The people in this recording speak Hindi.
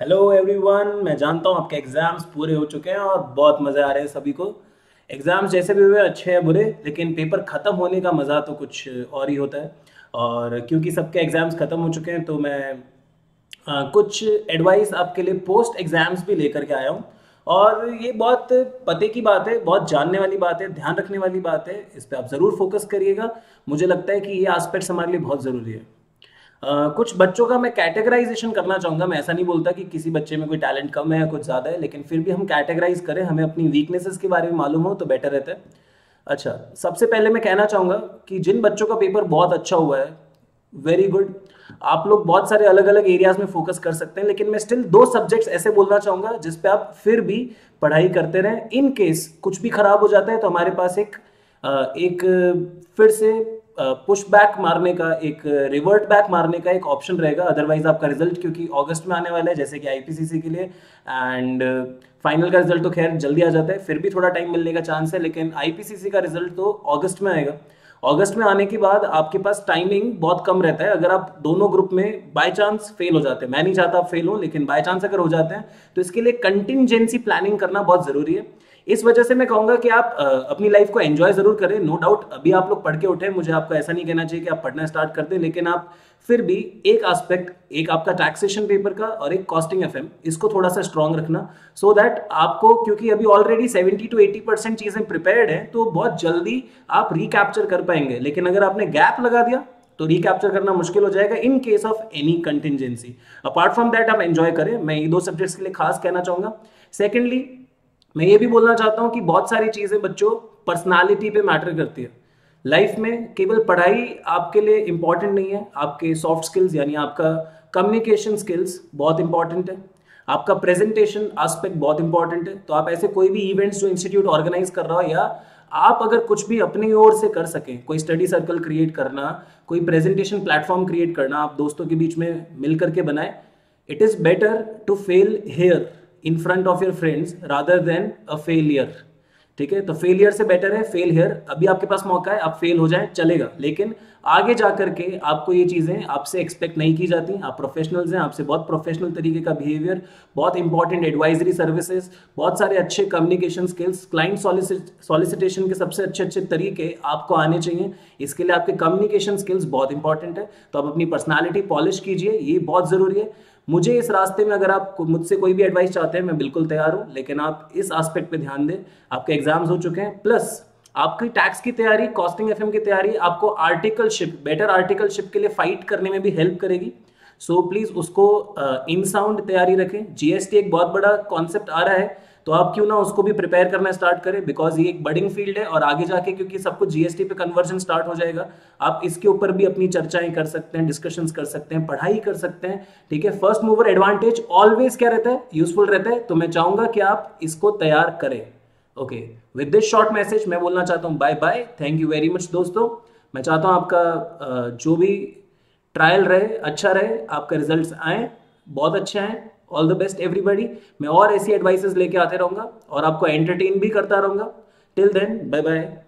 Hello everyone. मैं जानता हूँ आपके एग्जाम्स पूरे हो चुके हैं और बहुत मज़े आ रहे हैं सभी को। एग्जाम्स जैसे भी हुए अच्छे हैं बुरे, लेकिन पेपर ख़त्म होने का मज़ा तो कुछ और ही होता है। और क्योंकि सबके एग्जाम्स ख़त्म हो चुके हैं तो मैं कुछ एडवाइस आपके लिए पोस्ट एग्जाम्स भी लेकर के आया हूँ। और ये बहुत पते की बात है, बहुत जानने वाली बात है, ध्यान रखने वाली बात है। इस पर आप ज़रूर फोकस करिएगा। मुझे लगता है कि ये एस्पेक्ट्स हमारे लिए बहुत ज़रूरी है। कुछ बच्चों का मैं कैटेगराइजेशन करना चाहूँगा। मैं ऐसा नहीं बोलता कि किसी बच्चे में कोई टैलेंट कम है या कुछ ज़्यादा है, लेकिन फिर भी हम कैटेगराइज करें, हमें अपनी वीकनेसेस के बारे में मालूम हो तो बेटर रहता है। अच्छा, सबसे पहले मैं कहना चाहूँगा कि जिन बच्चों का पेपर बहुत अच्छा हुआ है, वेरी गुड। आप लोग बहुत सारे अलग अलग एरियाज में फोकस कर सकते हैं, लेकिन मैं स्टिल दो सब्जेक्ट्स ऐसे बोलना चाहूँगा जिस पे आप फिर भी पढ़ाई करते रहें। इन केस कुछ भी खराब हो जाता है तो हमारे पास एक फिर से पुश बैक मारने का, एक रिवर्ट बैक मारने का एक ऑप्शन रहेगा। अदरवाइज आपका रिजल्ट क्योंकि अगस्त में आने वाला है जैसे कि आईपीसीसी के लिए, एंड फाइनल का रिजल्ट तो खैर जल्दी आ जाता है, फिर भी थोड़ा टाइम मिलने का चांस है, लेकिन आईपीसीसी का रिजल्ट तो अगस्त में आएगा। अगस्त में आने के बाद आपके पास टाइमिंग बहुत कम रहता है। अगर आप दोनों ग्रुप में बाय चांस फेल हो जाते हैं, मैं नहीं चाहता आप फेल हो, लेकिन बाय चांस अगर हो जाते हैं तो इसके लिए कंटिजेंसी प्लानिंग करना बहुत जरूरी है। इस वजह से मैं कहूंगा कि आप अपनी लाइफ को एंजॉय जरूर करें। नो डाउट अभी आप लोग पढ़ के उठे, मुझे आपको ऐसा नहीं कहना चाहिए कि आप पढ़ना स्टार्ट कर दें, लेकिन आप फिर भी एक एस्पेक्ट, एक आपका टैक्सेशन पेपर का और एक कॉस्टिंग एफएम, इसको थोड़ा सा स्ट्रांग रखना। सो दैट आपको, क्योंकि अभी ऑलरेडी 70 to 80% चीजें प्रिपेयर्ड हैं, तो बहुत जल्दी आप रिकैप्चर कर पाएंगे। लेकिन अगर आपने गैप लगा दिया तो रिकैप्चर करना मुश्किल हो जाएगा in case of any contingency. Apart from that आप एंजॉय करें, मैं ये दो सब्जेक्ट्स के लिए खास कहना चाहूंगा। सेकेंडली, मैं ये भी बोलना चाहता हूं कि बहुत सारी चीजें बच्चों पर्सनालिटी पे मैटर करती है। लाइफ में केवल पढ़ाई आपके लिए इंपॉर्टेंट नहीं है, आपके सॉफ्ट स्किल्स यानी आपका कम्युनिकेशन स्किल्स बहुत इंपॉर्टेंट है, आपका प्रेजेंटेशन एस्पेक्ट बहुत इंपॉर्टेंट है। तो आप ऐसे कोई भी इवेंट्स जो इंस्टीट्यूट ऑर्गेनाइज कर रहा हो, या आप अगर कुछ भी अपनी ओर से कर सकें, कोई स्टडी सर्कल क्रिएट करना, कोई प्रेजेंटेशन प्लेटफॉर्म क्रिएट करना, आप दोस्तों के बीच में मिल करके बनाए, it is better to fail here in front of your friends rather than a failure. ठीक है, तो फेलियर से बेटर है फेल हेयर। अभी आपके पास मौका है, आप फेल हो जाए चलेगा, लेकिन आगे जा करके आपको ये चीजें आपसे एक्सपेक्ट नहीं की जाती। आप प्रोफेशनल्स हैं, आपसे बहुत प्रोफेशनल तरीके का बिहेवियर, बहुत इंपॉर्टेंट एडवाइजरी सर्विसेज, बहुत सारे अच्छे कम्युनिकेशन स्किल्स, क्लाइंट सॉलिसिटेशन के सबसे अच्छे अच्छे तरीके आपको आने चाहिए। इसके लिए आपके कम्युनिकेशन स्किल्स बहुत इंपॉर्टेंट है। तो आप अपनी पर्सनैलिटी पॉलिश कीजिए, ये बहुत जरूरी है। मुझे इस रास्ते में अगर आप मुझसे कोई भी एडवाइस चाहते हैं, मैं बिल्कुल तैयार हूं, लेकिन आप इस एस्पेक्ट पे ध्यान दें। आपके एग्जाम्स हो चुके हैं, प्लस आपकी टैक्स की तैयारी, कॉस्टिंग एफएम की तैयारी आपको आर्टिकलशिप, बेटर आर्टिकलशिप के लिए फाइट करने में भी हेल्प करेगी। सो प्लीज उसको इन साउंड तैयारी रखें। जीएसटी एक बहुत बड़ा कॉन्सेप्ट आ रहा है, तो आप क्यों ना उसको भी प्रिपेयर करना स्टार्ट करें, बिकॉज ये एक बडिंग फील्ड है और आगे जाके क्योंकि सब कुछ जीएसटी पे कन्वर्जन स्टार्ट हो जाएगा, आप इसके ऊपर भी अपनी चर्चाएं कर सकते हैं, डिस्कशंस कर सकते हैं, पढ़ाई कर सकते हैं। ठीक है, फर्स्ट मूवर एडवांटेज ऑलवेज क्या रहता है, यूजफुल रहता है। तो मैं चाहूंगा कि आप इसको तैयार करें। Okay, with this short message मैं बोलना चाहता हूँ bye bye, thank you very much दोस्तों। मैं चाहता हूँ आपका जो भी ट्रायल रहे अच्छा रहे, आपका रिजल्ट्स आए बहुत अच्छे आए। All the best everybody. मैं और ऐसी एडवाइसेस लेके आते रहूंगा और आपको एंटरटेन भी करता रहूंगा। Till then bye bye.